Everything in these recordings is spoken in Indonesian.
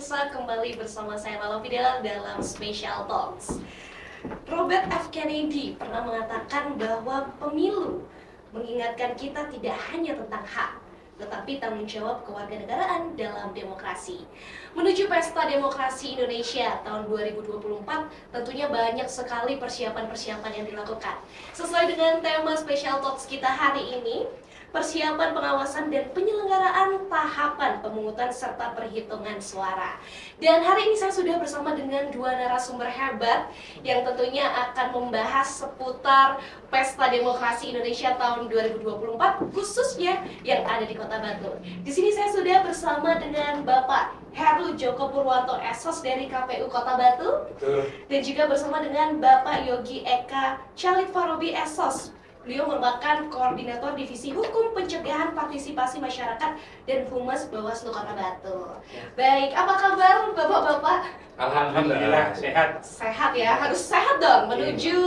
pemirsa, kembali bersama saya Lala Fidel dalam Special Talks. Robert F. Kennedy pernah mengatakan bahwa pemilu mengingatkan kita tidak hanya tentang hak, tetapi tanggung jawab kewarganegaraan dalam demokrasi. Menuju Pesta Demokrasi Indonesia tahun 2024, tentunya banyak sekali persiapan-persiapan yang dilakukan. Sesuai dengan tema Special Talks kita hari ini, persiapan pengawasan dan penyelenggaraan tahapan pemungutan serta perhitungan suara. Dan hari ini saya sudah bersama dengan dua narasumber hebat yang tentunya akan membahas seputar Pesta Demokrasi Indonesia tahun 2024 khususnya yang ada di Kota Batu. Di sini saya sudah bersama dengan Bapak Heru Joko Purwanto Esos dari KPU Kota Batu. Betul. Dan juga bersama dengan Bapak Yogi Eka Chalit Farobi Esos. Beliau merupakan Koordinator Divisi Hukum Pencegahan Partisipasi Masyarakat dan Humas Bawaslu Kota Batu. Baik, apa kabar Bapak-bapak? Alhamdulillah sehat. Sehat ya, harus sehat dong menuju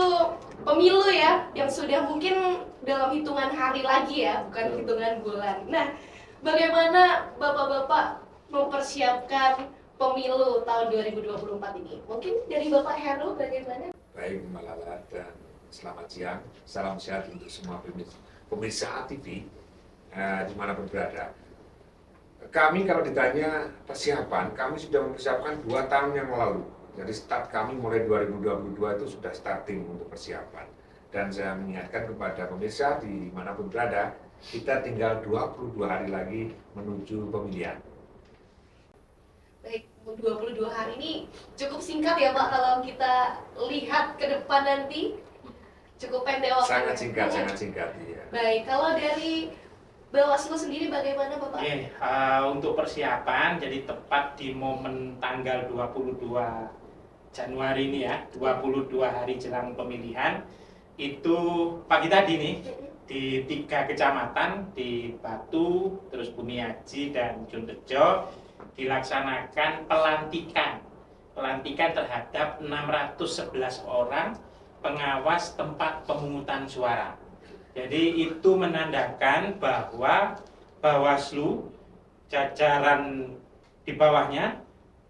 pemilu ya, yang sudah mungkin dalam hitungan hari lagi ya, bukan hitungan bulan. Nah, bagaimana Bapak-bapak mempersiapkan pemilu tahun 2024 ini? Mungkin dari Bapak Heru bagaimana? Baik Mbak Lala dan selamat siang. Salam sehat untuk semua pemirsa ATV dimanapun berada. Kami kalau ditanya persiapan, kami sudah mempersiapkan 2 tahun yang lalu. Jadi start kami mulai 2022 itu sudah starting untuk persiapan. Dan saya mengingatkan kepada pemirsa dimanapun berada, kita tinggal 22 hari lagi menuju pemilihan. Baik, 22 hari ini cukup singkat ya Pak kalau kita lihat ke depan nanti. Cukup pendek waktunya. Sangat singkat, iya. Baik, kalau dari Bawaslu sendiri bagaimana Bapak? Untuk persiapan, jadi tepat di momen tanggal 22 Januari ini ya, 22 hari jelang pemilihan, itu pagi tadi nih, di 3 kecamatan, di Batu, terus Bumiaji, dan Jontejo, dilaksanakan pelantikan terhadap 611 orang pengawas tempat pemungutan suara. Jadi itu menandakan bahwa Bawaslu, jajaran di bawahnya,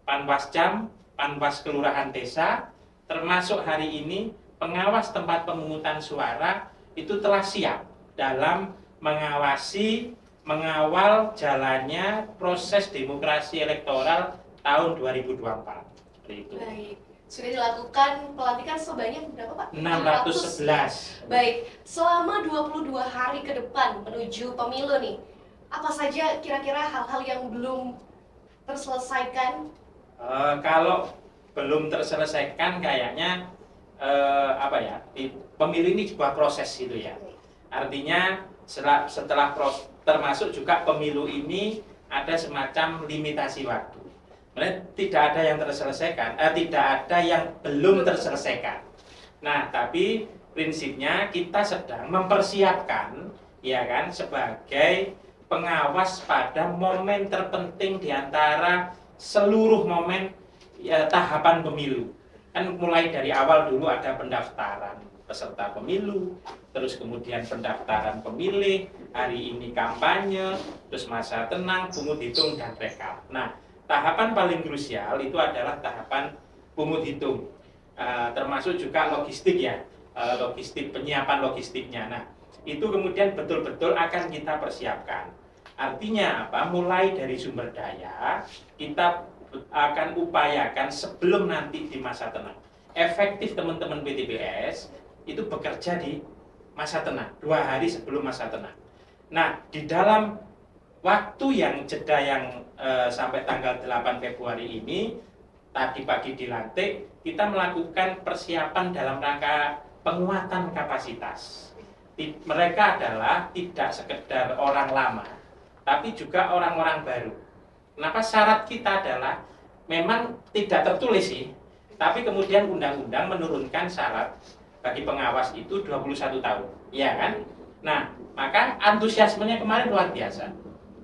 Panwascam, Panwas Kelurahan Desa, termasuk hari ini pengawas tempat pemungutan suara itu telah siap dalam mengawal jalannya proses demokrasi elektoral tahun 2024. Seperti itu. Baik. Sudah dilakukan pelantikan sebanyak berapa Pak? 611. Baik, selama 22 hari ke depan menuju pemilu nih, apa saja kira-kira hal-hal yang belum terselesaikan? Kalau belum terselesaikan kayaknya pemilu ini sebuah proses gitu ya. Artinya setelah termasuk juga pemilu ini ada semacam limitasi waktu. Tidak ada yang terselesaikan, tidak ada yang belum terselesaikan. Nah, tapi prinsipnya kita sedang mempersiapkan, ya kan, sebagai pengawas pada momen terpenting di antara seluruh momen tahapan pemilu. Kan mulai dari awal dulu ada pendaftaran peserta pemilu, terus kemudian pendaftaran pemilih, hari ini kampanye, terus masa tenang, pungut hitung, dan rekap. Nah, tahapan paling krusial itu adalah tahapan pungut hitung, termasuk juga logistik ya, penyiapan logistiknya. Nah, itu kemudian betul-betul akan kita persiapkan. Artinya apa? Mulai dari sumber daya, kita akan upayakan sebelum nanti di masa tenang. Efektif teman-teman PTPS itu bekerja di masa tenang, 2 hari sebelum masa tenang. Nah, di dalam waktu yang jeda yang sampai tanggal 8 Februari ini, tadi pagi dilantik, kita melakukan persiapan dalam rangka penguatan kapasitas. Mereka adalah tidak sekedar orang lama, tapi juga orang-orang baru. Kenapa syarat kita adalah, memang tidak tertulis sih, tapi kemudian undang-undang menurunkan syarat bagi pengawas itu 21 tahun, ya kan? Nah, maka antusiasmenya kemarin luar biasa.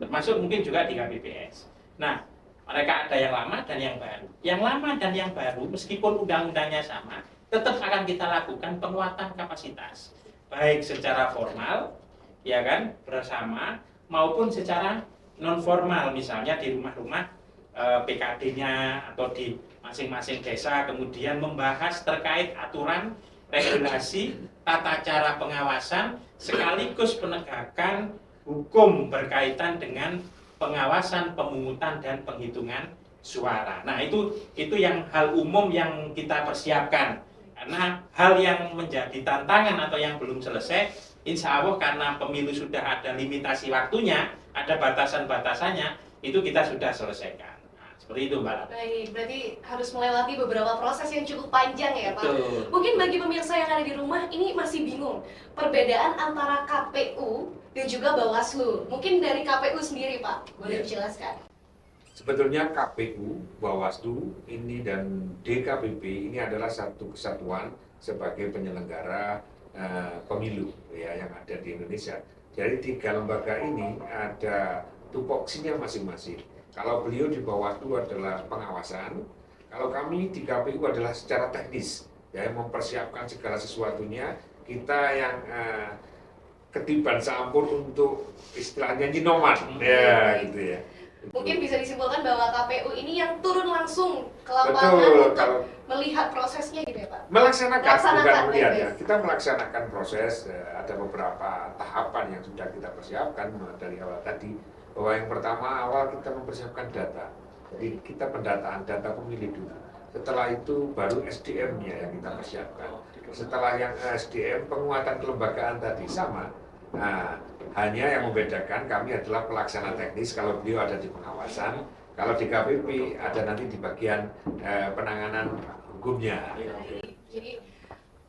Termasuk mungkin juga di KPPS. Nah, mereka ada yang lama dan yang baru. Yang lama dan yang baru, meskipun undang-undangnya sama, tetap akan kita lakukan penguatan kapasitas. Baik secara formal, ya kan, bersama, maupun secara non formal, misalnya di rumah-rumah PKD-nya atau di masing-masing desa, kemudian membahas terkait aturan, regulasi, tata cara pengawasan, sekaligus penegakan hukum berkaitan dengan pengawasan, pemungutan, dan penghitungan suara. Nah, itu yang hal umum yang kita persiapkan. Karena hal yang menjadi tantangan atau yang belum selesai, insya Allah karena pemilu sudah ada limitasi waktunya, ada batasan-batasannya, itu kita sudah selesaikan. Nah, seperti itu, Mbak. Baik, berarti harus melewati beberapa proses yang cukup panjang ya Pak. Betul. Mungkin bagi pemirsa yang ada di rumah ini masih bingung perbedaan antara KPU dan juga Bawaslu. Mungkin dari KPU sendiri Pak, boleh dijelaskan? Sebetulnya KPU, Bawaslu ini dan DKPP ini adalah satu kesatuan sebagai penyelenggara pemilu ya yang ada di Indonesia. Jadi 3 lembaga ini ada tupoksinya masing-masing. Kalau beliau di Bawaslu adalah pengawasan, kalau kami di KPU adalah secara teknis, ya mempersiapkan segala sesuatunya. Kita yang ketiban campur untuk istilahnya nyinoman, ya gitu ya. Mungkin bisa disimpulkan bahwa KPU ini yang turun langsung ke lapangan Betul, untuk kalau melihat prosesnya gitu ya Pak? melaksanakan, bukan Melaksanakan, melihat ya. baik. Kita melaksanakan proses, ada beberapa tahapan yang sudah kita persiapkan dari awal tadi. Bahwa yang pertama awal kita mempersiapkan data. Jadi kita pendataan data pemilih dulu. Setelah itu baru SDM-nya yang kita persiapkan. Setelah yang SDM, penguatan kelembagaan tadi sama. Nah, hanya yang membedakan kami adalah pelaksana teknis, kalau beliau ada di pengawasan, kalau di KPP ada nanti di bagian penanganan hukumnya. Jadi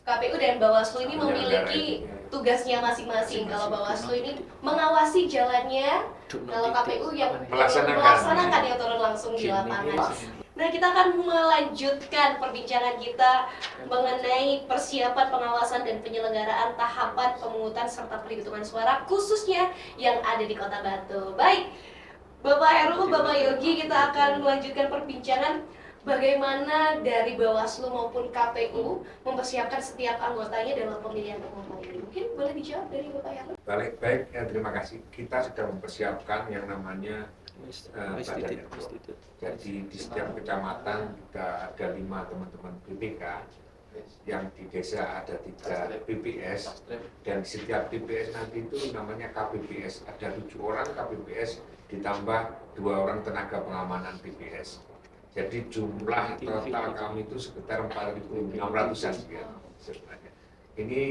KPU dan Bawaslu ini memiliki tugasnya masing-masing. Kalau Bawaslu ini mengawasi jalannya, kalau KPU yang melaksanakan yang turun langsung di lapangan. Nah, kita akan melanjutkan perbincangan kita mengenai persiapan pengawasan dan penyelenggaraan tahapan pemungutan serta perhitungan suara khususnya yang ada di Kota Batu. Baik, Bapak Heru, Bapak Yogi, kita akan melanjutkan perbincangan bagaimana dari Bawaslu maupun KPU mempersiapkan setiap anggotanya dalam pemilihan umum kali ini. Mungkin boleh dijawab dari Bapak Heru? Baik, ya, terima kasih. Kita sudah mempersiapkan yang namanya badan etos. Jadi di setiap kecamatan kita ada 5 teman-teman BPK, yang di desa ada 3 BPS, dan di setiap BPS nanti itu namanya KPPS. Ada 7 orang KPPS ditambah 2 orang tenaga pengamanan BPS. Jadi jumlah total kami itu sekitar 4.600-an sebenarnya. Ini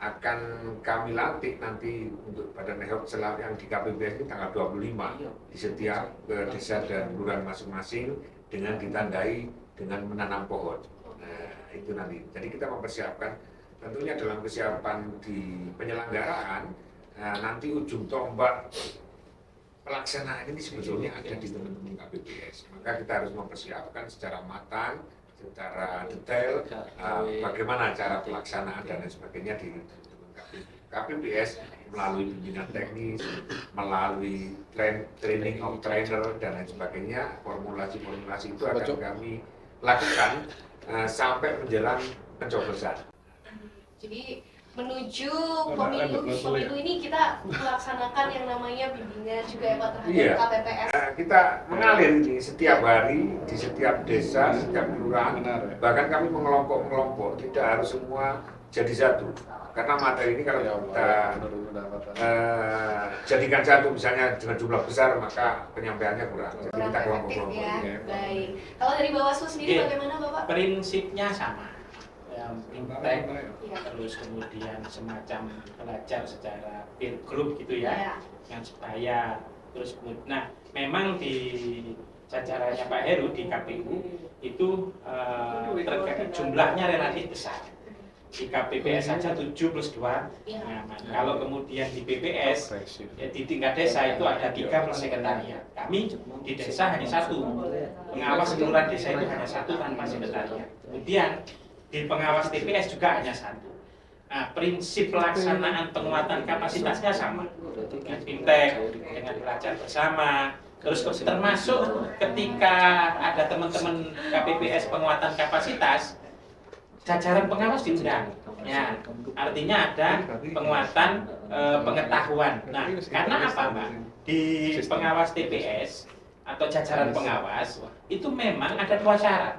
akan kami latih nanti untuk badan etos yang di KPPS ini tanggal 25 di setiap desa dan kelurahan masing-masing dengan ditandai dengan menanam pohon. Nah, itu nanti. Jadi kita mempersiapkan tentunya dalam kesiapan di penyelenggaraan, nanti ujung tombak pelaksanaan ini sebetulnya ada di teman-teman KPPS. Maka kita harus mempersiapkan secara matang, secara detail bagaimana cara pelaksanaan dan lain sebagainya di KPPS melalui pimpinan teknis, melalui training of trainer dan lain sebagainya. Formulasi-formulasi itu akan kami lakukan sampai menjelang pencoblosan. Jadi menuju pemilu ini kita melaksanakan yang namanya bimbingan juga ya Pak terhadap KPPS. Kita mengalir ini setiap hari di setiap desa, setiap kelurahan. Bahkan kami mengelompok-mengelompok, tidak harus semua jadi satu. Karena materi ini kalau kita jadikan satu misalnya dengan jumlah besar maka penyampaiannya kurang. Jadi kita kelompok-kelompok. Ya. Baik. Kalau dari Bawaslu sendiri bagaimana Bapak? Prinsipnya sama. Impact, terus kemudian semacam belajar secara peer group gitu ya, yang sebaya. Terus kemudian, nah memang di jajarannya Pak Heru di KPU itu jumlahnya relatif besar. Di KPPS saja 7 plus 2 pengaman. Kalau kemudian di BPS ya, di tingkat desa itu ada 3 plus sekretariat. Kami di desa hanya 1. Pengawas kelurahan desa itu hanya 1 tanpa sekretariat. Kemudian di pengawas TPS juga hanya 1. Nah, prinsip pelaksanaan penguatan kapasitasnya sama dengan fintech, dengan belajar bersama. Terus termasuk ketika ada teman-teman KPPS penguatan kapasitas, jajaran pengawas diundang. Ya, artinya ada penguatan pengetahuan. Nah, karena apa, Mbak? Di pengawas TPS atau jajaran pengawas itu memang ada 2 syarat.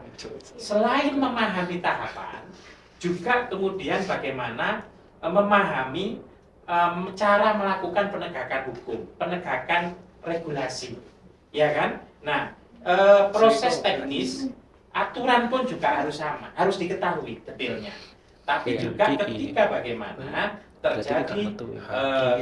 Selain memahami tahapan, juga kemudian bagaimana memahami cara melakukan penegakan hukum, penegakan regulasi, ya kan? Nah, proses teknis, aturan pun juga harus sama, harus diketahui detailnya. Tapi juga ketika bagaimana terjadi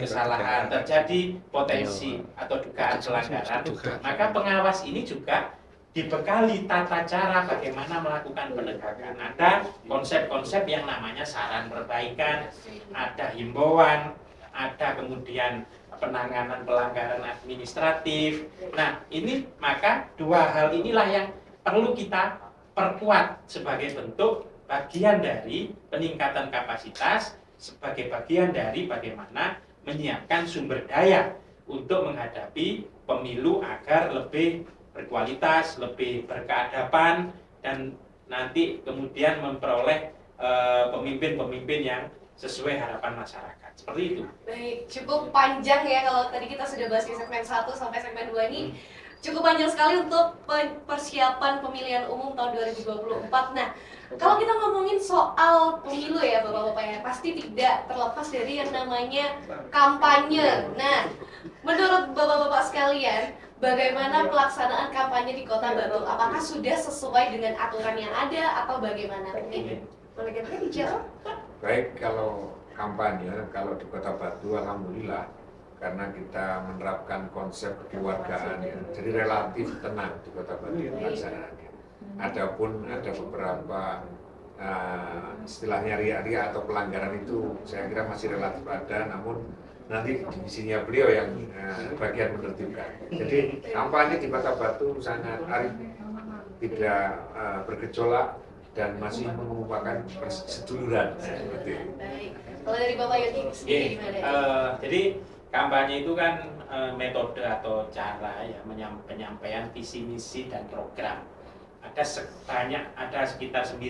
kesalahan, terjadi potensi atau dugaan pelanggaran, maka pengawas ini juga dibekali tata cara bagaimana melakukan penegakan. Ada konsep-konsep yang namanya saran perbaikan, ada himbauan, ada kemudian penanganan pelanggaran administratif. Nah, ini maka 2 hal inilah yang perlu kita perkuat sebagai bentuk bagian dari peningkatan kapasitas, sebagai bagian dari bagaimana menyiapkan sumber daya untuk menghadapi pemilu agar lebih berkualitas, lebih berkeadaban, dan nanti kemudian memperoleh pemimpin-pemimpin yang sesuai harapan masyarakat. Seperti itu. Baik, cukup panjang ya kalau tadi kita sudah bahas di segmen 1 sampai segmen 2 ini. Cukup panjang sekali untuk persiapan pemilihan umum tahun 2024. Nah, kalau kita ngomongin soal pemilu ya Bapak-Bapak ya, pasti tidak terlepas dari yang namanya kampanye. Nah, menurut Bapak-Bapak sekalian, bagaimana pelaksanaan kampanye di Kota Batu? Apakah sudah sesuai dengan aturan yang ada atau bagaimana? Boleh kita dijawab? Baik, kalau kampanye, kalau di Kota Batu, alhamdulillah, karena kita menerapkan konsep kekeluargaan ya, jadi relatif tenang di Kota Batu pelaksanaannya. Adapun ada beberapa istilahnya ria-ria atau pelanggaran itu saya kira masih relatif ada, namun nanti divisinya beliau yang bagian menertibkan. Jadi kampanye di Kota Batu sangat arif, tidak bergejolak dan masih mengemukakan seduluran. Baik, kalau dari Bapak Yodi sendiri gimana? Jadi kampanye itu kan metode atau cara ya penyampaian visi misi dan program. Ada sekitar 9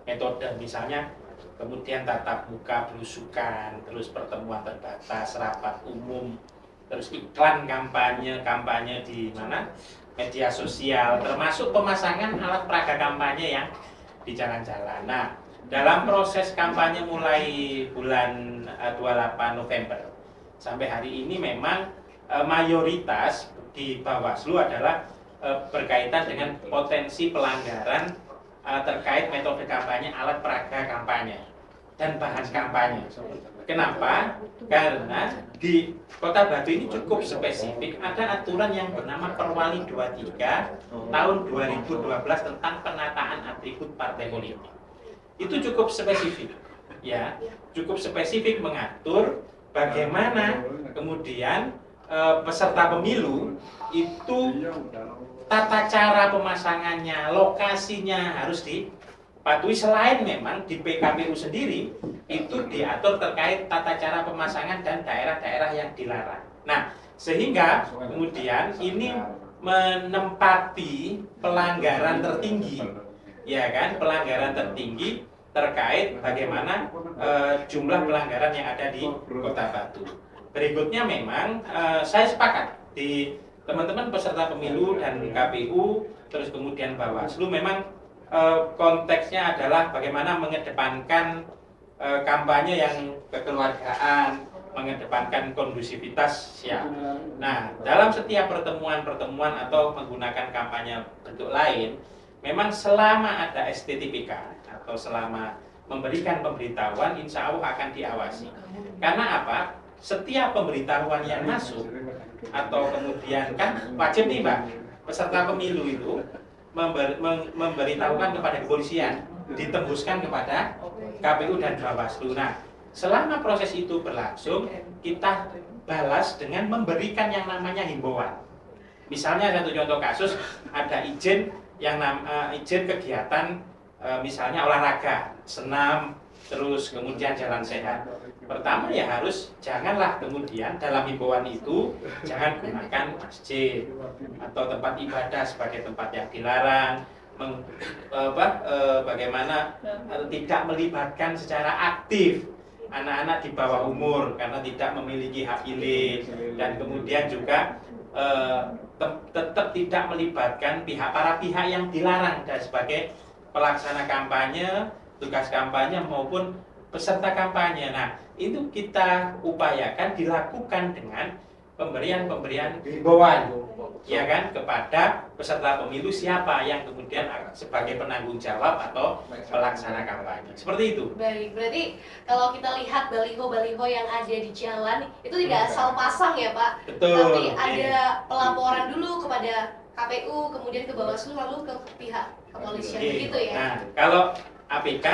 metode, misalnya kemudian tatap muka belusukan, terus pertemuan terbatas, rapat umum, terus iklan kampanye di mana media sosial, termasuk pemasangan alat peraga kampanye yang di jalan-jalan. Nah, dalam proses kampanye mulai bulan 28 November sampai hari ini memang mayoritas di Bawaslu adalah berkaitan dengan potensi pelanggaran terkait metode kampanye, alat peraga kampanye, dan bahan kampanye. Kenapa? Karena di Kota Batu ini cukup spesifik, ada aturan yang bernama Perwali 23 tahun 2012 tentang penataan atribut partai politik. Itu cukup spesifik, ya, cukup spesifik mengatur bagaimana kemudian peserta pemilu itu tata cara pemasangannya, lokasinya harus dipatuhi. Selain memang di PKPU sendiri itu diatur terkait tata cara pemasangan dan daerah-daerah yang dilarang. Nah, sehingga kemudian ini menempati pelanggaran tertinggi, ya kan, pelanggaran tertinggi terkait bagaimana jumlah pelanggaran yang ada di Kota Batu. Berikutnya memang saya sepakat di teman-teman peserta pemilu dan KPU, terus kemudian Bawaslu, memang konteksnya adalah bagaimana mengedepankan kampanye yang kekeluargaan, mengedepankan kondusivitas ya. Nah, dalam setiap pertemuan atau menggunakan kampanye bentuk lain, memang selama ada STTPK atau selama memberikan pemberitahuan, insya Allah akan diawasi. Karena apa? Setiap pemberitahuan yang masuk atau kemudian kan wajib nih Mbak, peserta pemilu itu memberitahukan kepada kepolisian, ditembuskan kepada KPU dan Bawaslu. Nah, selama proses itu berlangsung, kita balas dengan memberikan yang namanya himbauan. Misalnya satu contoh kasus, ada izin yang izin kegiatan misalnya olahraga, senam, terus kemudian jalan sehat. Pertama ya harus janganlah kemudian dalam himbauan itu jangan gunakan masjid atau tempat ibadah sebagai tempat yang dilarang, bagaimana tidak melibatkan secara aktif anak-anak di bawah umur karena tidak memiliki hak pilih, dan kemudian juga tetap tidak melibatkan para pihak yang dilarang dan sebagai pelaksana kampanye, tugas kampanye maupun peserta kampanye. Nah, itu kita upayakan dilakukan dengan pemberian himbauan, ya kan, kepada peserta pemilu siapa yang kemudian sebagai penanggung jawab atau pelaksana kampanye. Seperti itu. Baik, berarti kalau kita lihat baliho-baliho yang ada di jalan itu tidak asal pasang ya Pak, Betul. tapi ada pelaporan dulu kepada KPU, kemudian ke Bawaslu, lalu ke pihak kepolisian, begitu ya? Nah, kalau APK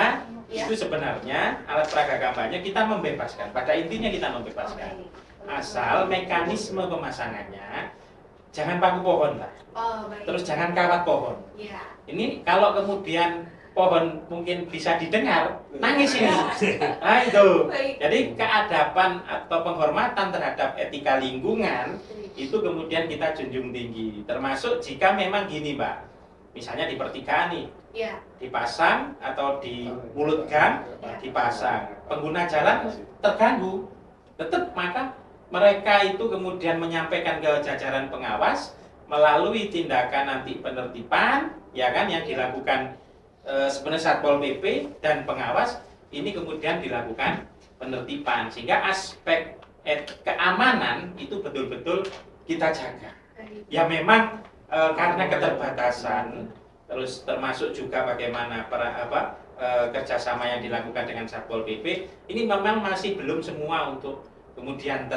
Ya. itu sebenarnya alat peraga kampanye kita membebaskan. Pada intinya kita membebaskan. Asal mekanisme pemasangannya jangan paku pohon lah. Oh, baik. Terus jangan kawat pohon. Ya. Ini kalau kemudian pohon mungkin bisa didengar, nangis ini. Nah itu. Baik. Jadi keadaban atau penghormatan terhadap etika lingkungan itu kemudian kita junjung tinggi. Termasuk di memang gini Mbak, misalnya di pertigaan nih, Ya. dipasang atau di mulut gang dipasang, pengguna jalan terganggu, tetap maka mereka itu kemudian menyampaikan ke jajaran pengawas melalui tindakan nanti penertiban, ya kan, yang dilakukan sebenarnya Satpol PP dan pengawas ini kemudian dilakukan penertiban sehingga aspek keamanan itu betul-betul kita jaga. Ya memang karena keterbatasan, terus termasuk juga bagaimana kerjasama yang dilakukan dengan Satpol PP ini memang masih belum semua untuk kemudian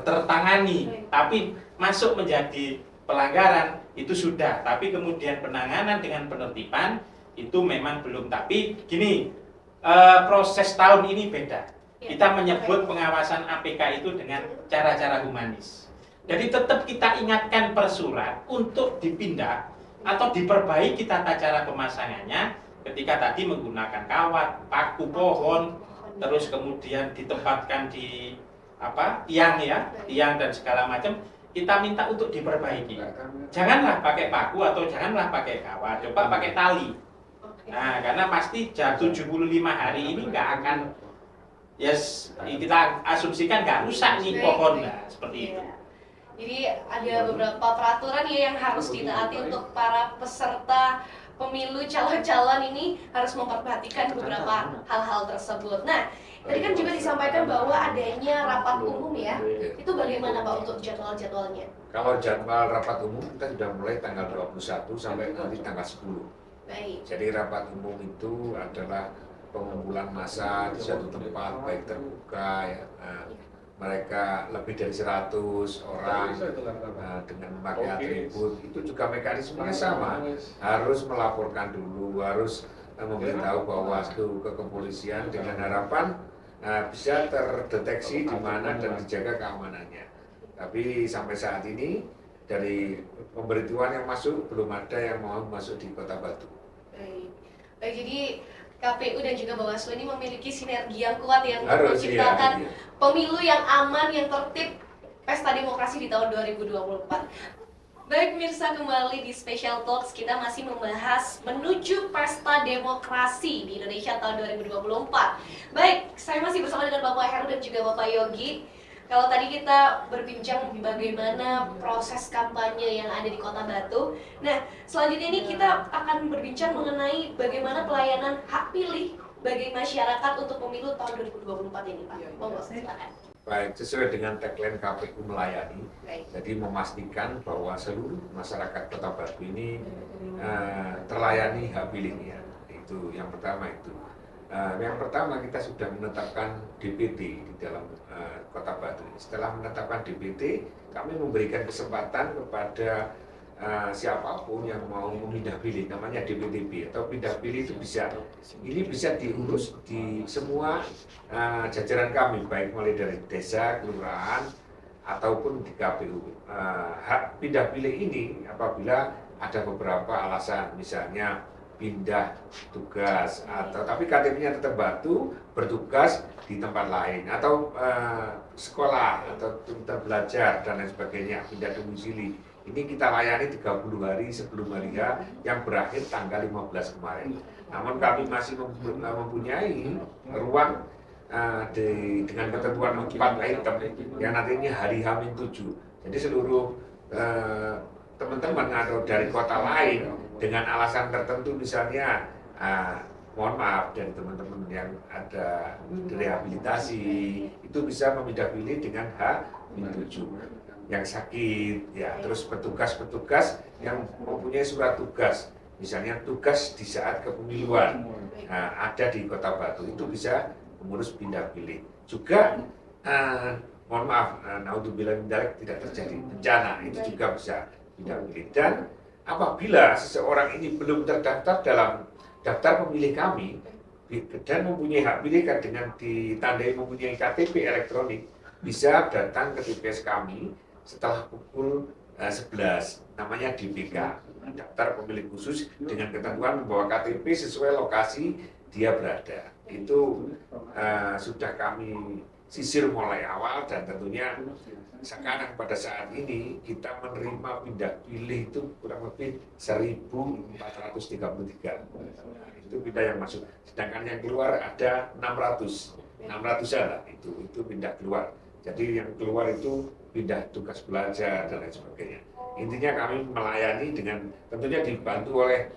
tertangani, tapi masuk menjadi pelanggaran itu sudah, tapi kemudian penanganan dengan penertiban itu memang belum. Tapi gini, proses tahun ini beda. Kita menyebut pengawasan APK itu dengan cara-cara humanis. Jadi tetap kita ingatkan per surat untuk dipindah atau diperbaiki tata cara pemasangannya ketika tadi menggunakan kawat, paku pohon, terus kemudian ditempatkan di tiang dan segala macam, kita minta untuk diperbaiki. Janganlah pakai paku atau janganlah pakai kawat, coba pakai tali. Nah, karena pasti 75 hari ini nggak akan, kita asumsikan nggak rusak nih pohon, nah, seperti itu. Jadi ada beberapa peraturan ya yang harus ditaati untuk para peserta pemilu calon-calon ini harus memperhatikan beberapa hal-hal tersebut. Nah, tadi kan juga disampaikan bahwa adanya rapat umum ya. Itu bagaimana Pak untuk jadwal-jadwalnya? Kalau jadwal rapat umum kita sudah mulai tanggal 21 sampai nanti tanggal 10. Baik. Jadi rapat umum itu adalah pengumpulan massa di suatu tempat baik terbuka ya. Mereka lebih dari 100 orang dengan memakai atribut, itu juga mekanismenya sama, harus melaporkan dulu, harus memberitahu Bawaslu ke kepolisian dengan harapan bisa terdeteksi di mana dan dijaga keamanannya. Tapi sampai saat ini dari pemberitahuan yang masuk belum ada yang mau masuk di Kota Batu. Baik. Baik, jadi KPU dan juga Bawaslu ini memiliki sinergi yang kuat yang Harus, menciptakan iya. pemilu yang aman, yang tertib, pesta demokrasi di tahun 2024. Baik mirsa, kembali di Special Talks kita masih membahas menuju pesta demokrasi di Indonesia tahun 2024. Baik, saya masih bersama dengan Bapak Heru dan juga Bapak Yogi. Kalau tadi kita berbincang bagaimana proses kampanye yang ada di Kota Batu. Nah, selanjutnya ini kita akan berbincang mengenai bagaimana pelayanan hak pilih bagi masyarakat untuk pemilu tahun 2024 ini, Pak. Monggo, silakan. Baik, sesuai dengan tagline KPU melayani, Baik. jadi memastikan bahwa seluruh masyarakat Kota Batu ini terlayani hak pilihnya. Itu yang pertama itu. Yang pertama kita sudah menetapkan DPT di dalam Kota Batu. Setelah menetapkan DPT, kami memberikan kesempatan kepada siapapun yang mau memindah pilih, namanya DPTB atau pindah pilih itu bisa. Ini bisa diurus di semua jajaran kami, baik mulai dari desa, kelurahan, ataupun di KPU. Hak pindah pilih ini apabila ada beberapa alasan, misalnya pindah tugas atau tapi KTP-nya tetap Batu, bertugas di tempat lain atau sekolah atau tempat belajar dan lain sebagainya, pindah domisili. Ini kita layani 30 hari sebelum hari H yang berakhir tanggal 15 kemarin. Namun kami masih mempunyai ruang dengan ketentuan 4 item yang nantinya hari H-7. Jadi seluruh teman-teman atau dari kota lain dengan alasan tertentu misalnya mohon maaf dari teman-teman yang ada direhabilitasi itu bisa memindah pilih dengan H-7 yang sakit ya, terus petugas-petugas yang mempunyai surat tugas misalnya tugas di saat kepemiluan ada di Kota Batu itu bisa mengurus pindah pilih juga mohon maaf naudzubillah min dzalik tidak terjadi bencana itu juga bisa pindah pilih. Dan apabila seseorang ini belum terdaftar dalam daftar pemilih kami dan mempunyai hak pilih dengan ditandai mempunyai KTP elektronik bisa datang ke TPS kami setelah pukul 11 namanya DPK daftar pemilih khusus dengan ketentuan membawa KTP sesuai lokasi dia berada itu sudah kami sisir mulai awal dan tentunya sekarang pada saat ini kita menerima pindah pilih itu kurang lebih 1.433 itu pindah yang masuk sedangkan yang keluar ada 600-an lah itu pindah keluar jadi yang keluar itu pindah tugas belajar dan lain sebagainya intinya kami melayani dengan tentunya dibantu oleh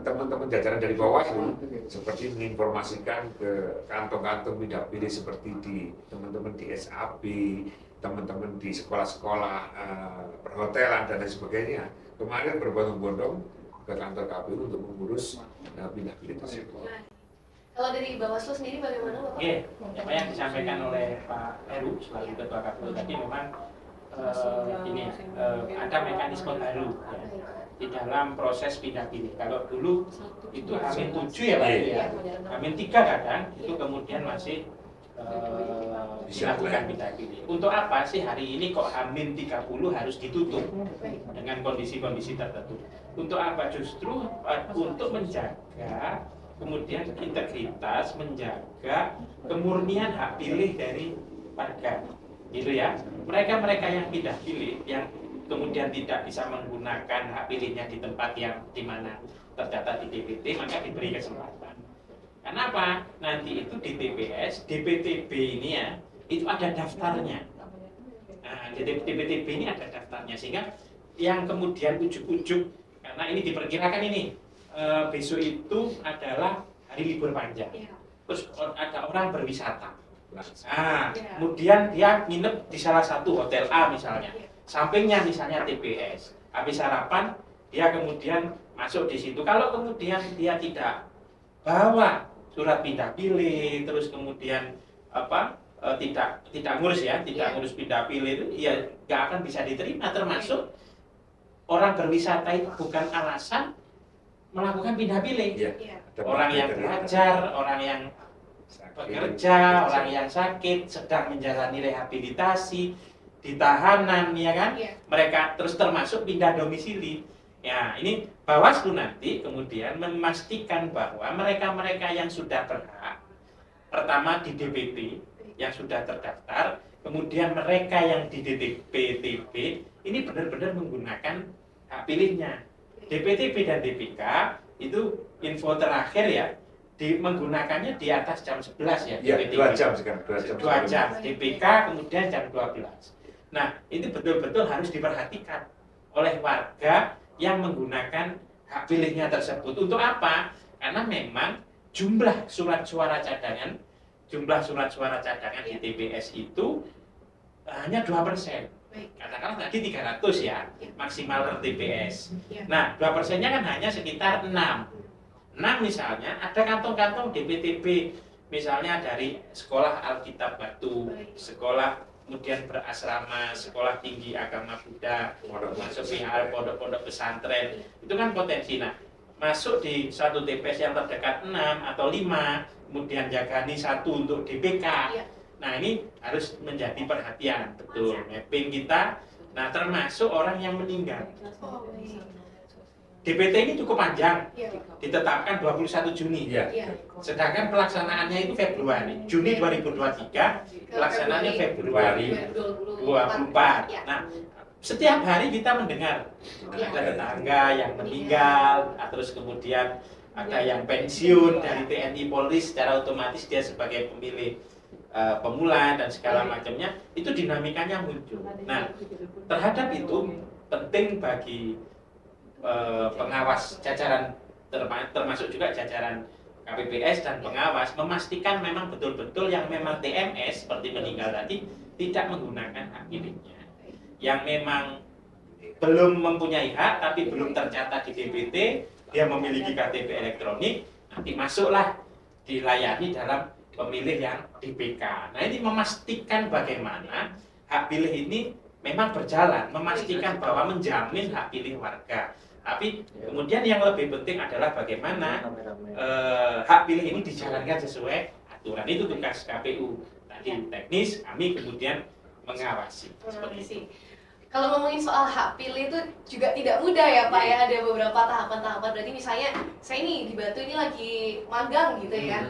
teman-teman jajaran dari Bawaslu seperti menginformasikan ke kantong-kantong pindah pilih seperti di teman-teman di SAB, teman-teman di sekolah-sekolah perhotelan dan lain sebagainya. Kemarin berbondong-bondong ke kantor KPU untuk mengurus pindah pilih tersebut. Kalau dari Bawaslu sendiri bagaimana Bapak? Oke, apa yang disampaikan oleh Pak Heru selaku Ketua KPU tadi memang ada mekanisme baru ya, di dalam proses pindah pilih. Kalau dulu itu H-7 ya Pak ya, H-3 kadang itu kemudian masih dilakukan pindah pilih. Untuk apa sih hari ini kok H-30 harus ditutup dengan kondisi-kondisi tertentu? Untuk apa? Justru untuk menjaga kemudian integritas, menjaga kemurnian hak pilih dari warga. Gitu ya. Mereka-mereka yang pindah pilih yang kemudian tidak bisa menggunakan hak pilihnya di tempat yang dimana terdata di DPT maka diberi kesempatan. Kenapa? Nanti itu di TPS, DPTB ini ya itu ada daftarnya. Nah, di DPTB ini ada daftarnya sehingga yang kemudian ujuk-ujuk karena ini diperkirakan ini besok itu adalah hari libur panjang. Terus ada orang berwisata. Nah, kemudian dia nginep di salah satu hotel A misalnya. Sampingnya misalnya TPS. Habis sarapan, dia kemudian masuk di situ. Kalau kemudian dia tidak bawa surat pindah pilih, terus kemudian tidak ngurus ya, tidak ngurus pindah pilih itu, ya nggak akan bisa diterima. Termasuk orang berwisata itu bukan alasan melakukan pindah pilih. Orang yang belajar, orang yang bekerja, orang yang sakit, sedang menjalani rehabilitasi, di tahanan, ya kan? Mereka terus termasuk pindah domisili. Ya, ini Bawaslu nanti kemudian memastikan bahwa mereka-mereka yang sudah berhak, pertama di DPT yang sudah terdaftar, kemudian mereka yang di DPTB ini benar-benar menggunakan hak pilihnya. DPTB dan DPK itu info terakhir ya, menggunakannya di atas jam 11 ya. Iya, 2 jam sekarang. 2 jam. DPK kemudian jam 12. Nah, itu betul-betul harus diperhatikan oleh warga yang menggunakan hak pilihnya tersebut. Untuk apa? Karena memang jumlah surat suara cadangan di TPS itu hanya 2%. Katakanlah tadi 300 ya, maksimal per TPS. Nah, 2%-nya kan hanya sekitar 6 misalnya ada kantong-kantong DPTB misalnya dari sekolah Alkitab Batu, sekolah kemudian berasrama, sekolah tinggi agama Buddha, masuk PHL, pondok-pondok pesantren, itu kan potensi. Nah, masuk di satu TPS yang terdekat 6 atau 5, kemudian jagani 1 untuk DPK. Nah, ini harus menjadi perhatian, betul, mapping kita. Nah, termasuk orang yang meninggal. DPT ini cukup panjang, ditetapkan 21 Juni. Sedangkan pelaksanaannya itu Februari, Juni 2023, pelaksanaannya Februari 2024. Nah, setiap hari kita mendengar ada tetangga yang meninggal, terus kemudian ada yang pensiun dari TNI Polri, secara otomatis dia sebagai pemilih pemula dan segala macamnya, itu dinamikanya muncul. Nah, terhadap itu penting bagi pengawas jajaran termasuk juga jajaran KPPS dan pengawas memastikan memang betul-betul yang memang TMS seperti meninggal tadi tidak menggunakan hak pilihnya. Yang memang belum mempunyai hak tapi belum tercatat di DPT, dia memiliki KTP elektronik, nanti masuklah dilayani dalam pemilih yang DPK. Nah, ini memastikan bagaimana hak pilih ini memang berjalan, memastikan bahwa menjamin hak pilih warga. Tapi kemudian yang lebih penting adalah bagaimana hak pilih ini dijalankan sesuai aturan. Itu tugas KPU. Tadi teknis, kami kemudian mengawasi. Seperti itu. Kalau ngomongin soal hak pilih itu juga tidak mudah ya Pak ya, ada beberapa tahapan-tahapan. Berarti misalnya saya ini di Batu ini lagi magang gitu ya,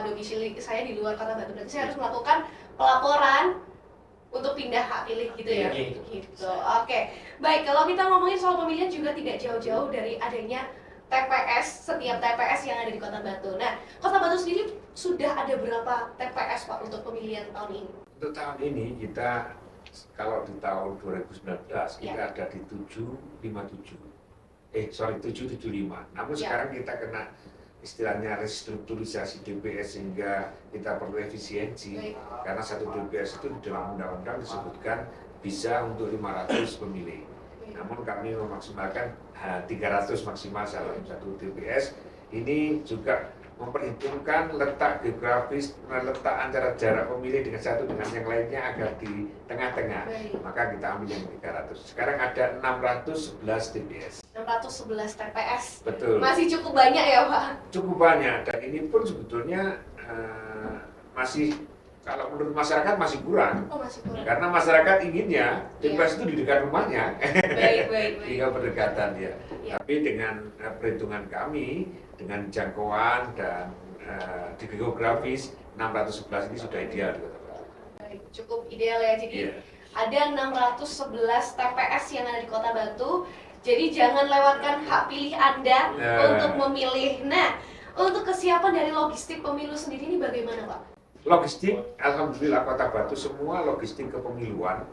domisili saya di luar kota Batu, berarti saya harus melakukan pelaporan untuk pindah hak pilih gitu ya. Gitu. Oke. Baik, kalau kita ngomongin soal pemilihan juga tidak jauh-jauh dari adanya TPS, setiap TPS yang ada di Kota Batu. Nah, Kota Batu sendiri sudah ada berapa TPS Pak untuk pemilihan tahun ini? Untuk tahun ini kita, kalau di tahun 2019 kita ada di 757. 775. Namun sekarang kita kena istilahnya restrukturisasi DPS sehingga kita perlu efisiensi. Karena satu DPS itu di dalam undang-undang disebutkan bisa untuk 500 pemilih. Namun kami memaksimalkan 300 maksimal dalam satu DPS. Ini juga memperhitungkan letak geografis, letak antara jarak pemilih dengan satu dengan yang lainnya agar di tengah-tengah. Maka kita ambil yang 300. Sekarang ada 611 TPS. 611 TPS. Betul. Masih cukup banyak ya Pak? Cukup banyak, dan ini pun sebetulnya masih, kalau menurut masyarakat masih kurang. Oh, masih kurang. Karena masyarakat inginnya TPS itu di dekat rumahnya. Baik. Tinggal berdekatan ya. Tapi dengan perhitungan kami, dengan jangkauan dan di geografis 611 ini sudah ideal di Kota Batu. Baik, cukup ideal ya. Jadi ada 611 TPS yang ada di Kota Batu. Jadi jangan lewatkan hak pilih Anda untuk memilih. Nah, untuk kesiapan dari logistik pemilu sendiri ini bagaimana Pak? Logistik, alhamdulillah Kota Batu semua logistik kepemiluan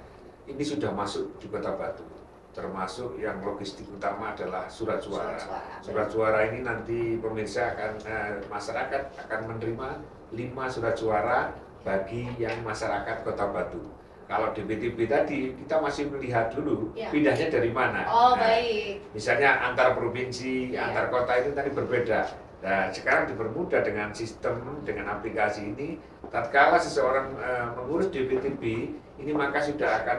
ini sudah masuk di Kota Batu. Termasuk yang logistik utama adalah surat suara. Surat suara ini nanti pemirsa akan, masyarakat akan menerima 5 surat suara bagi yang masyarakat Kota Batu. Kalau DPTB tadi kita masih melihat dulu pindahnya dari mana. Baik. Misalnya antar provinsi, antar kota itu tadi berbeda. Nah, sekarang dipermudah dengan sistem, dengan aplikasi ini. Tatkala seseorang mengurus DPTB, ini maka sudah akan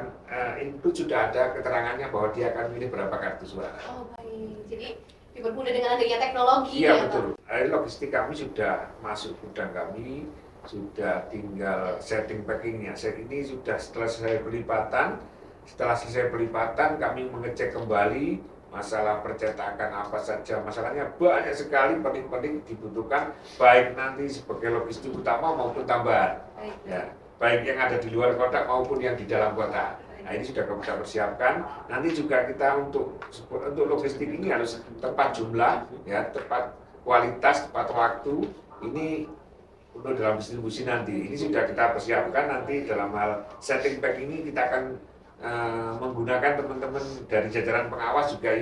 input, sudah ada keterangannya bahwa dia akan milih berapa kartu suara. Oh baik, jadi dipermudah dengan adanya teknologi. Iya betul. Logistik kami sudah masuk gudang kami, sudah tinggal setting packingnya. Ini sudah selesai pelipatan. Setelah selesai pelipatan, kami mengecek kembali masalah percetakan apa saja, masalahnya banyak sekali, penting-penting dibutuhkan baik nanti sebagai logistik utama maupun tambahan, baik yang ada di luar kota maupun yang di dalam kota. Nah ini sudah kita persiapkan. Nanti juga kita untuk logistik ini harus tepat jumlah, ya, tepat kualitas, tepat waktu. Ini untuk dalam distribusi nanti. Ini sudah kita persiapkan. Nanti dalam hal setting pack ini kita akan menggunakan teman-teman dari jajaran pengawas juga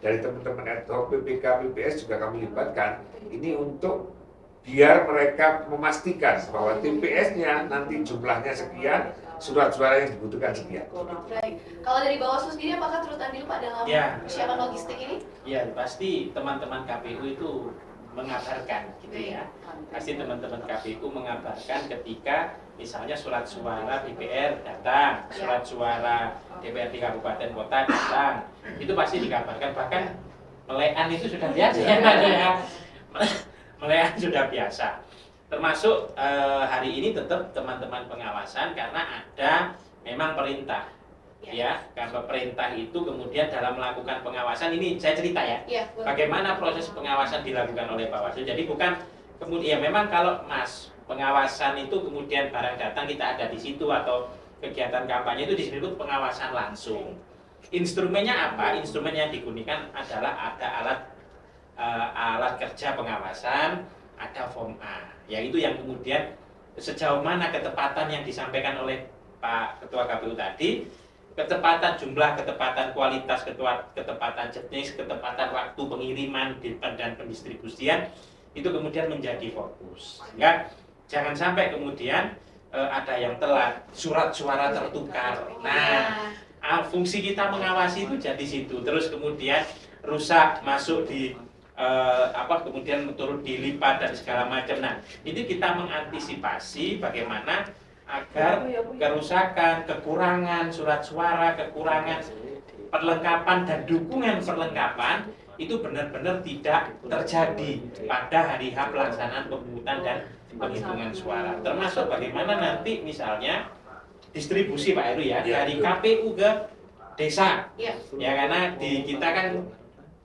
dari teman-teman ad hoc PPK, PPS juga kami libatkan. Ini untuk biar mereka memastikan bahwa TPS-nya nanti jumlahnya sekian, surat suara yang dibutuhkan sekian. Baik. Kalau dari Bawaslu sendiri apakah turut andil Pak dalam persiapan logistik ini? Ya, pasti teman-teman KPU itu mengabarkan gitu ya. Pasti teman-teman KPU mengabarkan ketika misalnya surat suara DPR datang, surat suara DPRD Kabupaten Kota datang, itu pasti dikabarkan. Bahkan melean itu sudah biasa ya. Melean sudah biasa. Termasuk hari ini tetap teman-teman pengawasan karena ada memang perintah. Ya, karena perintah itu kemudian dalam melakukan pengawasan ini saya cerita ya, bagaimana proses pengawasan dilakukan oleh Bawaslu. Jadi bukan kemudian memang kalau pengawasan itu kemudian barang datang kita ada di situ atau kegiatan kampanye itu disebut pengawasan langsung. Instrumennya apa? Instrumen yang digunakan adalah ada alat kerja pengawasan, ada form A, yaitu yang kemudian sejauh mana ketepatan yang disampaikan oleh Pak Ketua KPU tadi, ketepatan jumlah, ketepatan kualitas, ketepatan jenis, ketepatan waktu pengiriman dan pendistribusian itu kemudian menjadi fokus. Sehingga jangan sampai kemudian ada yang telat, surat suara tertukar. Nah, fungsi kita mengawasi itu jadi situ. Terus kemudian rusak masuk di kemudian turut dilipat dan segala macam. Nah, ini kita mengantisipasi bagaimana agar kerusakan, kekurangan surat suara, kekurangan perlengkapan dan dukungan perlengkapan itu benar-benar tidak terjadi pada hari H pelaksanaan pemungutan dan penghitungan suara. Termasuk bagaimana nanti misalnya distribusi Pak Heru ya, dari KPU ke desa. Ya, karena di kita kan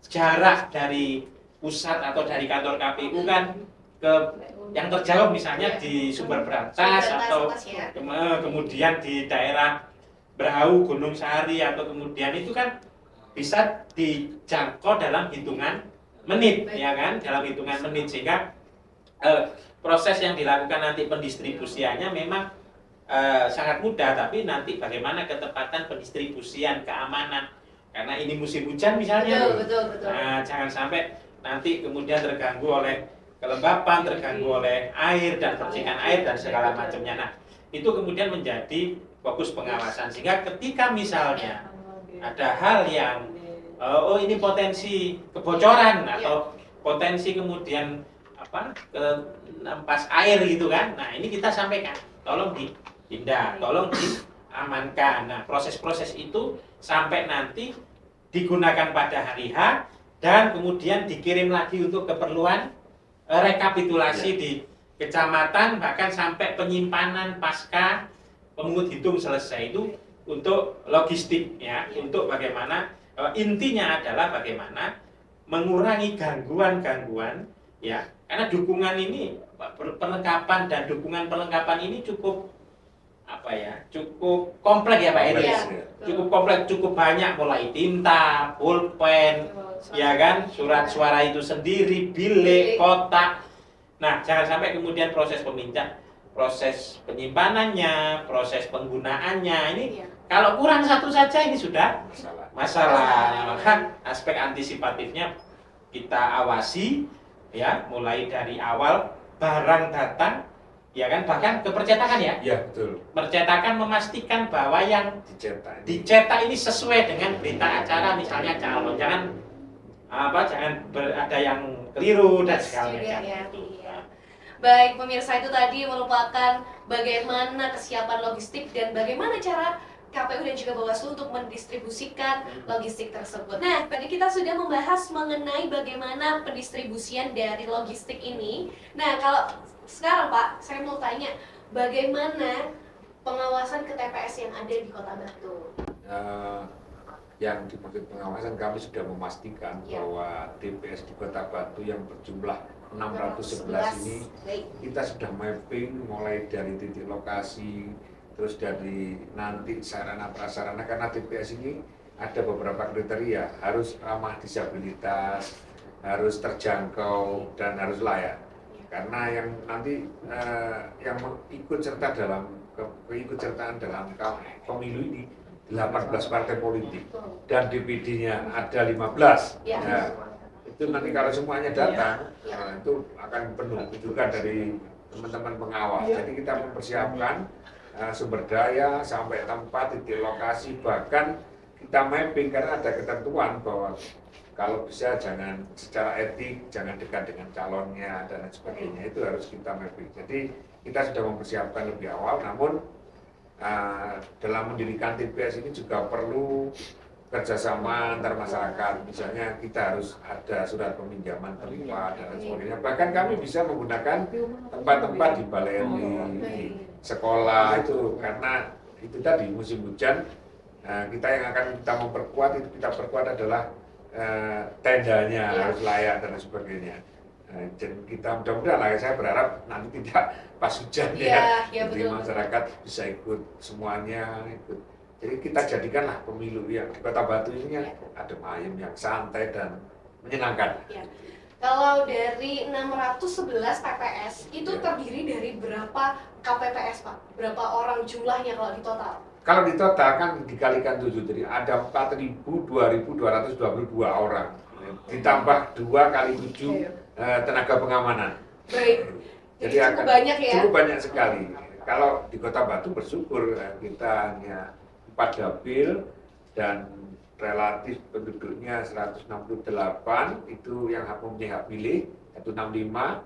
jarak dari pusat atau dari kantor KPU kan ke yang terjauh misalnya di Sumber Berantas atau kemudian di daerah Berau, Gunung Sahari atau kemudian itu kan bisa dijangkau dalam hitungan menit, ya kan, dalam hitungan menit, sehingga proses yang dilakukan nanti pendistribusiannya memang sangat mudah, tapi nanti bagaimana ketepatan pendistribusian, keamanan, karena ini musim hujan misalnya, betul. Nah, jangan sampai nanti kemudian terganggu oleh kelembapan, terganggu oleh air dan percikan air dan segala macamnya. Nah, itu kemudian menjadi fokus pengawasan, sehingga ketika misalnya ada hal yang ini potensi kebocoran atau potensi kemudian kelempas air gitu kan, nah ini kita sampaikan, tolong ditindak, tolong diamankan. Nah, proses-proses itu sampai nanti digunakan pada hari H dan kemudian dikirim lagi untuk keperluan rekapitulasi di kecamatan, bahkan sampai penyimpanan pasca pemungut hitung selesai itu untuk logistik ya, untuk bagaimana intinya adalah bagaimana mengurangi gangguan-gangguan ya, karena dukungan ini perlengkapan dan dukungan perlengkapan ini cukup cukup kompleks ya Pak Heru ya, cukup kompleks, cukup banyak, mulai tinta, pulpen, ya kan, surat suara itu sendiri, bilik, kotak. Nah, jangan sampai kemudian proses penyimpanannya, proses penggunaannya ini kalau kurang satu saja ini sudah masalah. Maka aspek antisipatifnya kita awasi ya, mulai dari awal barang datang. Ya kan, bahkan ke percetakan ya. Iya, betul. Percetakan memastikan bahwa yang dicetak ini sesuai dengan berita acara misalnya calon. Jangan ada yang keliru dan segala macam. Baik, pemirsa, itu tadi merupakan bagaimana kesiapan logistik dan bagaimana cara KPU dan juga Bawaslu untuk mendistribusikan logistik tersebut. Nah, tadi kita sudah membahas mengenai bagaimana pendistribusian dari logistik ini. Nah, kalau sekarang Pak, saya mau tanya bagaimana pengawasan ke TPS yang ada di Kota Batu? Yang dimaksud pengawasan, kami sudah memastikan bahwa TPS di Kota Batu yang berjumlah 611 ini kita sudah mapping mulai dari titik lokasi, terus dari nanti sarana prasarana, karena TPS ini ada beberapa kriteria, harus ramah disabilitas, harus terjangkau, dan harus layak. Karena yang nanti yang ikut serta dalam keikutsertaan dalam pemilu ini 18 partai politik dan DPD-nya ada 15. Nah, itu nanti kalau semuanya datang itu akan penuh juga dari teman-teman pengawas. Jadi kita mempersiapkan sumber daya sampai tempat, titik lokasi, bahkan kita mapping karena ada ketentuan bahwa kalau bisa jangan secara etik, jangan dekat dengan calonnya dan lain sebagainya, itu harus kita mapping. Jadi kita sudah mempersiapkan lebih awal, namun dalam mendirikan TPS ini juga perlu kerjasama antar masyarakat. Misalnya kita harus ada surat peminjaman tempat dan lain sebagainya. Bahkan kami bisa menggunakan tempat-tempat di balai RW, di sekolah itu, karena itu tadi musim hujan. Kita yang akan kita memperkuat, itu kita perkuat adalah tendanya harus layak dan sebagainya. Dan kita mudah-mudahan saya berharap nanti tidak pas hujan jadi masyarakat bisa ikut semuanya ikut. Jadi kita jadikanlah pemilu yang di Kota Batu ini yang adem ayem, yang santai dan menyenangkan. Kalau dari 611 TPS itu Ya. terdiri dari berapa KPPS Pak? Berapa orang jumlahnya kalau di total? Kalau di total kan dikalikan 7, jadi ada 2.222 orang. Ditambah 2 kali 7 tenaga pengamanan. Baik. Jadi Jadi cukup banyak ya? Cukup banyak sekali. Kalau di Kota Batu bersyukur kita hanya 4 dapil dan relatif penduduknya 168, itu yang mempunyai hak pilih 165,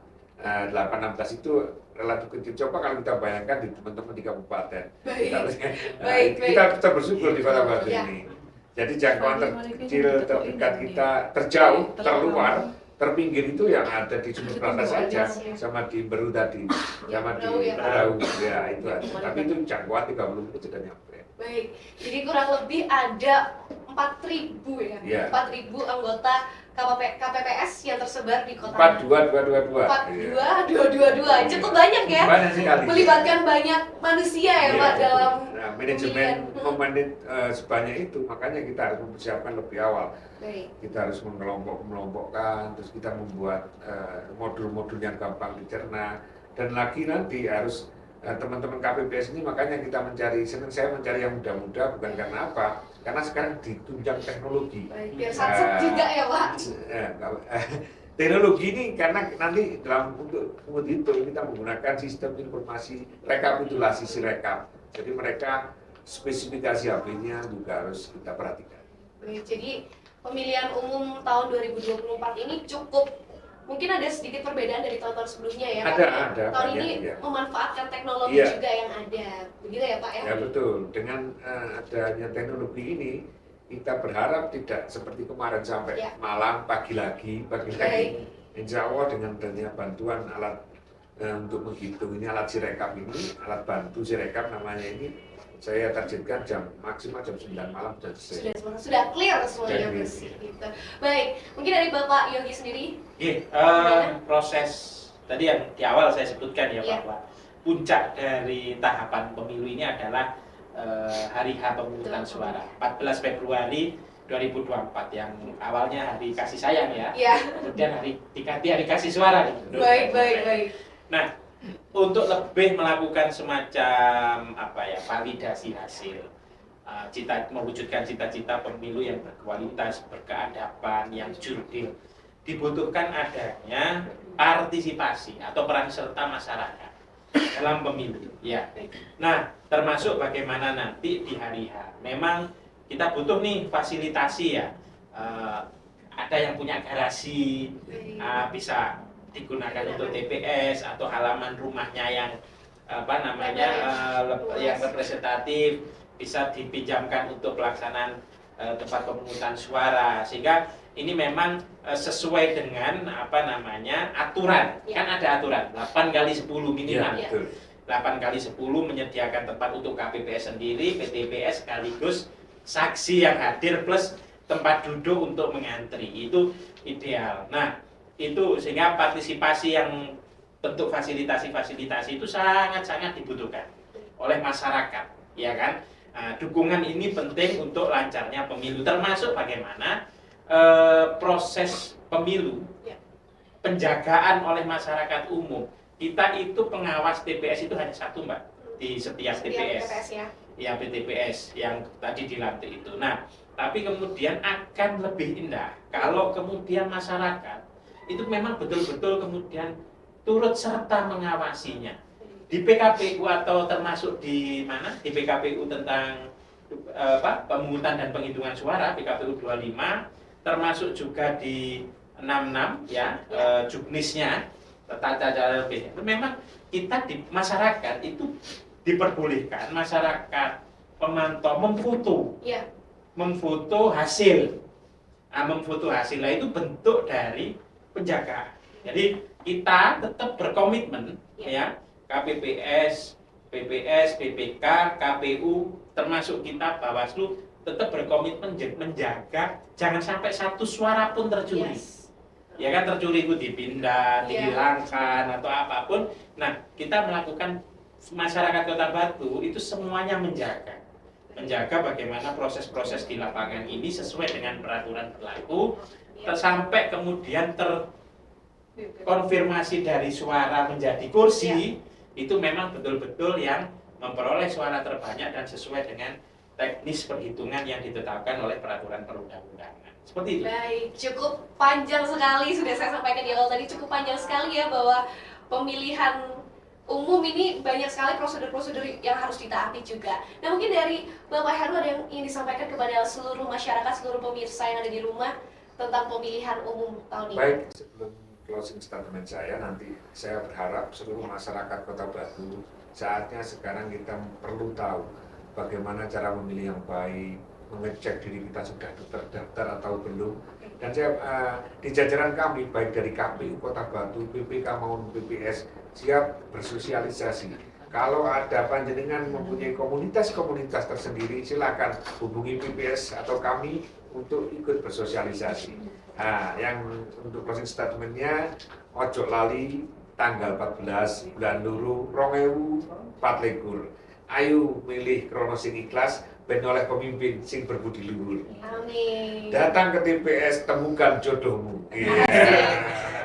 816 itu relatif kecil. Coba kalau kita bayangkan di teman-teman di kabupaten. Baik. Baik, kita bersyukur di Kota Batu Ya. ini. Jadi jangkauan terkecil, terdekat kita, terjauh, terluar, terpinggir itu yang ada di Sumber Prata saja, sama di Beru tadi, sama di Berau, ya itu aja. Tapi itu jangkauan 30 menit sudah nyampe. Baik, jadi kurang lebih ada 4.000 ya, Iya. 4.000 anggota KPPS yang tersebar di kota. 4222. 4222, cukup banyak ya. Banyak sekali. Melibatkan banyak manusia ya Iya, Pak betul. dalam Nah, manajemen memanage sebanyak itu, makanya kita harus mempersiapkan lebih awal. Baik. Kita harus mengelompokkan, terus kita membuat modul-modul yang gampang dicerna, dan lagi nanti harus teman-teman KPPS ini, makanya kita senang saya mencari yang muda-muda, bukan karena apa, karena sekarang ditunjang teknologi. Baik, biar satset juga ya Pak. Teknologi ini karena nanti untuk itu kita menggunakan sistem informasi rekapitulasi Sirekap. Jadi mereka spesifikasi HP-nya juga harus kita perhatikan. Baik, jadi pemilihan umum tahun 2024 ini cukup, mungkin ada sedikit perbedaan dari tahun-tahun sebelumnya ya Pak. Ada, Tahun banyak, ini ya. memanfaatkan teknologi Iya. juga yang ada, begitu ya Pak ya? Ya betul, dengan adanya teknologi ini kita berharap tidak seperti kemarin sampai Ya. malam, pagi lagi. Baik. Insya Allah dengan adanya bantuan alat untuk menghitung ini, alat Sirekap ini, alat bantu Sirekap namanya ini, saya targetkan maksimal jam 9 malam sudah selesai. Sudah clear semuanya Sudah clear. bersih gitu. Baik, mungkin dari Bapak Yogi sendiri. Proses tadi yang di awal saya sebutkan ya Iya. bahwa puncak dari tahapan pemilu ini adalah hari H pemungutan Betul. suara 14 Februari 2024 yang awalnya hari kasih sayang ya, Ya, kemudian diganti hari kasih suara nih. baik. Nah, untuk lebih melakukan semacam validasi hasil, mewujudkan cita-cita pemilu yang berkualitas, berkeadaban, yang jurdil, dibutuhkan adanya partisipasi atau peran serta masyarakat dalam pemilu. Ya. Nah, termasuk bagaimana nanti di hari H. Memang kita butuh nih fasilitasi ya. Ada yang punya garasi, bisa digunakan untuk TPS atau halaman rumahnya yang yang representatif, bisa dipinjamkan untuk pelaksanaan tempat pemungutan suara, sehingga ini memang sesuai dengan aturan. Ya. Kan ada aturan 8 kali 10 minimal. Ya, betul. 8 kali 10 menyediakan tempat untuk KPPS sendiri, PTPS sekaligus saksi yang hadir plus tempat duduk untuk mengantri. Itu ideal. Nah, itu sehingga partisipasi yang bentuk fasilitasi itu sangat-sangat dibutuhkan oleh masyarakat, ya kan? Nah, dukungan ini penting untuk lancarnya pemilu, termasuk bagaimana proses pemilu, Ya. penjagaan oleh masyarakat umum. Kita itu pengawas TPS itu hanya satu Mbak di setiap TPS. ya. Ya, PTPS yang tadi dilantik itu. Nah, tapi kemudian akan lebih indah kalau kemudian masyarakat itu memang betul-betul kemudian turut serta mengawasinya. Di PKPU atau termasuk di mana? Di PKPU tentang pemungutan dan penghitungan suara, PKPU 25, termasuk juga di 66 ya, juknisnya, tata cara lebih. Memang kita di masyarakat itu diperbolehkan masyarakat pemantau Ya. memfoto hasil. Nah, memfoto hasil itu bentuk dari penjagaan. Jadi kita tetap berkomitmen ya, KPPS, PPS, PPK, KPU, termasuk kita Bawaslu tetap berkomitmen menjaga jangan sampai satu suara pun tercuri. Yes. Ya kan, tercuri itu dipindah, Iya. dihilangkan atau apapun. Nah, kita melakukan, masyarakat Kota Batu itu semuanya menjaga bagaimana proses-proses di lapangan ini sesuai dengan peraturan berlaku, sampai kemudian konfirmasi dari suara menjadi kursi itu memang betul-betul yang memperoleh suara terbanyak dan sesuai dengan teknis perhitungan yang ditetapkan oleh peraturan perundang-undangan. Seperti itu. Baik, cukup panjang sekali sudah saya sampaikan di awal tadi, cukup panjang sekali ya bahwa pemilihan umum ini banyak sekali prosedur-prosedur yang harus ditaati juga. Nah, mungkin dari Bapak Heru ada yang ingin disampaikan kepada seluruh masyarakat, seluruh pemirsa yang ada di rumah tentang pemilihan umum tahun ini. Baik, sebelum closing statement saya, nanti saya berharap seluruh masyarakat Kota Batu saatnya sekarang kita perlu tahu bagaimana cara memilih yang baik, mengecek diri kita sudah terdaftar atau belum. Dan saya di jajaran kami baik dari KPU Kota Batu, PPK maupun PPS siap bersosialisasi. Kalau ada panjenengan mempunyai komunitas-komunitas tersendiri, silakan hubungi PPS atau kami untuk ikut bersosialisasi. Nah, yang untuk closing statementnya, ojo lali tanggal 14 bulan luru 2024. Ayo milih krono sing ikhlas ben oleh pemimpin sing berbudi luhur. Amin. Datang ke TPS, temukan jodohmu.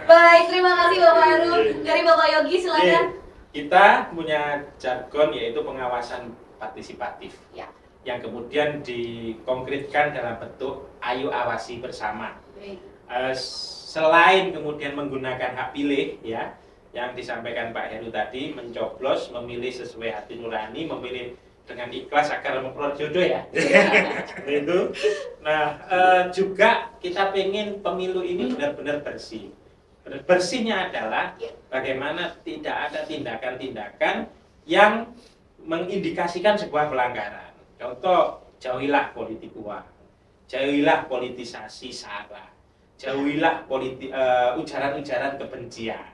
Baik, terima kasih Bapak Heru. Dari Bapak Yogi silakan. Kita punya jargon yaitu pengawasan partisipatif. Ya. Yang kemudian dikonkretkan dalam bentuk ayo awasi bersama. Baik. Selain kemudian menggunakan hak pilih ya, yang disampaikan Pak Heru tadi, mencoblos, memilih sesuai hati nurani, memilih dengan ikhlas agar memperoleh jodoh ya. Itu. Nah, juga kita pengen pemilu ini benar-benar bersih. Bersihnya adalah bagaimana tidak ada tindakan-tindakan yang mengindikasikan sebuah pelanggaran. Contoh, jauhilah politik uang, jauhilah politisasi sara, jauhilah ujaran-ujaran kebencian,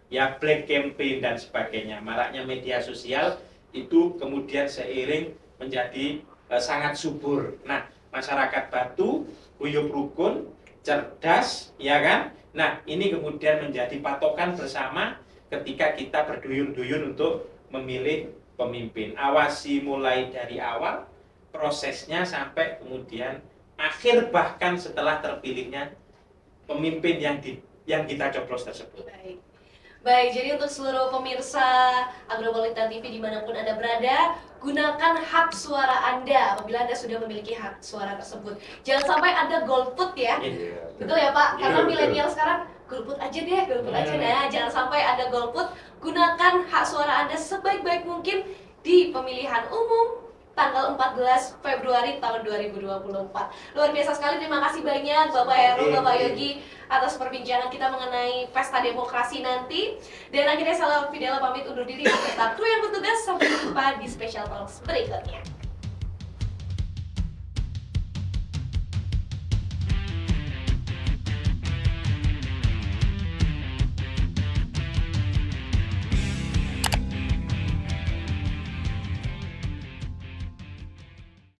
ya black campaign dan sebagainya. Maraknya media sosial itu kemudian seiring menjadi sangat subur. Nah, masyarakat Batu guyup rukun, cerdas, ya kan? Nah, ini kemudian menjadi patokan bersama ketika kita berduyun-duyun untuk memilih pemimpin. Awasi mulai dari awal, prosesnya sampai kemudian akhir bahkan setelah terpilihnya pemimpin yang kita coblos tersebut. Baik. Baik, jadi untuk seluruh pemirsa Agropolitan TV dimanapun Anda berada, gunakan hak suara Anda apabila Anda sudah memiliki hak suara tersebut. Jangan sampai Anda golput ya. Betul ya Pak? Karena milenial sekarang golput aja deh, golput aja. Nah, jangan sampai Anda golput. Gunakan hak suara Anda sebaik-baik mungkin di pemilihan umum tanggal 14 Februari tahun 2024. Luar biasa sekali, terima kasih banyak Bapak Heru, Bapak Yogi atas perbincangan kita mengenai pesta demokrasi nanti. Dan akhirnya saya Fidela pamit undur diri beserta kru yang bertugas. Sampai jumpa di Special Talks berikutnya.